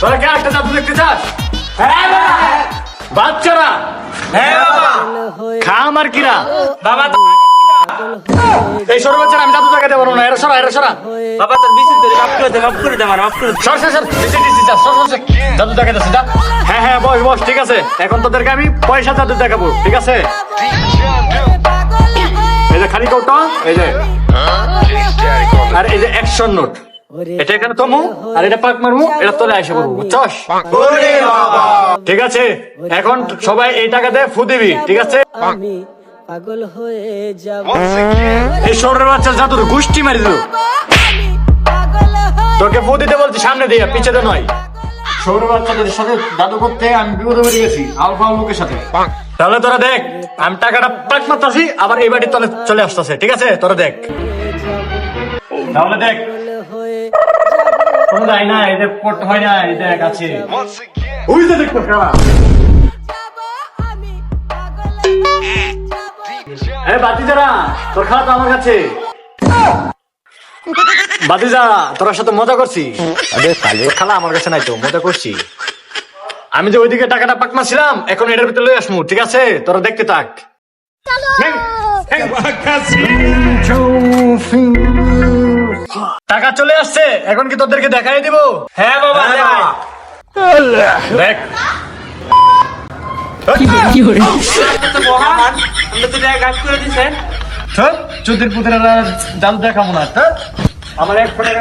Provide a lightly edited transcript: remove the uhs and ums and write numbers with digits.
তোরা কি একটা জাদু দেখতে চাস? বাচ্চারা খা আমার কিরা বাবা এই সরু বাচ্চারা আমি জাদু দেখাতে পারবো না। এরা সরা, এরা সরা। বাবা তোর বিশুদ্ধ মাফ করে দে, মাফ করে দে, মাফ করে দে। সর সর সর, সর। জাদু দেখাতেছি, যা। হ্যাঁ হ্যাঁ, বস বস, ঠিক আছে। এখন তোদেরকে আমি পয়সা জাদু দেখাবো, ঠিক আছে? এই যে খালি কৌটা, এই যে, আর এই যে 100 নোট, এটা এখানে তমু, আর এটা পাক মারমু, এটা তোলে আইসা করবো, বুঝছস? ঠিক আছে, এখন সবাই এই টাকা দিয়ে ফু দিবি, ঠিক আছে? আমি পাগল হয়ে যাব এই সরের বাচ্চা জাদুর গোষ্ঠী মারি দিল। আমি পাগল হয়ে তোকে ফু দিতে বলছি, সামনে দিয়ে, পিছনে নয়। সৌর বাচ্চাদের সাথে জাদু করতে আমি বিপদে পড়ে গেছি, আলফা লোকের সাথে। তাহলে তোরা দেখ, আমি টাকাটা পাক মারতাছি, আবার এই বাড়ির তলে চলে আসতেছে, ঠিক আছে? তোরা দেখ, তাহলে দেখ। হয়ে কোনো যায় না, এদের পড়তে হয় না, এই দেখ আছে। ওই যে দেখ কারা। আমি পাগল হয়ে যাব এ বাতিজারা, তোর খালা তো আমার কাছে। বাতিজা, তোর সাথে মজা করছি। তোর খালা আমার কাছে নাই তো, মজা করছি। আমি যে ওইদিকে টাকাটা পাক মারছিলাম, এখন এটার ভিতরে লই আসমু, ঠিক আছে? তোরা দেখতে থাক। টাকা চলে আসছে, এখন কি তোদেরকে দেখাই দিব? হ্যাঁ বাবা দেখ, আপনি তো মহান, আমরা তো টাকা গাছ করে দিছেন। চোদ্দের পুত্রের জাদু দেখাবো না। আমার 1 টাকা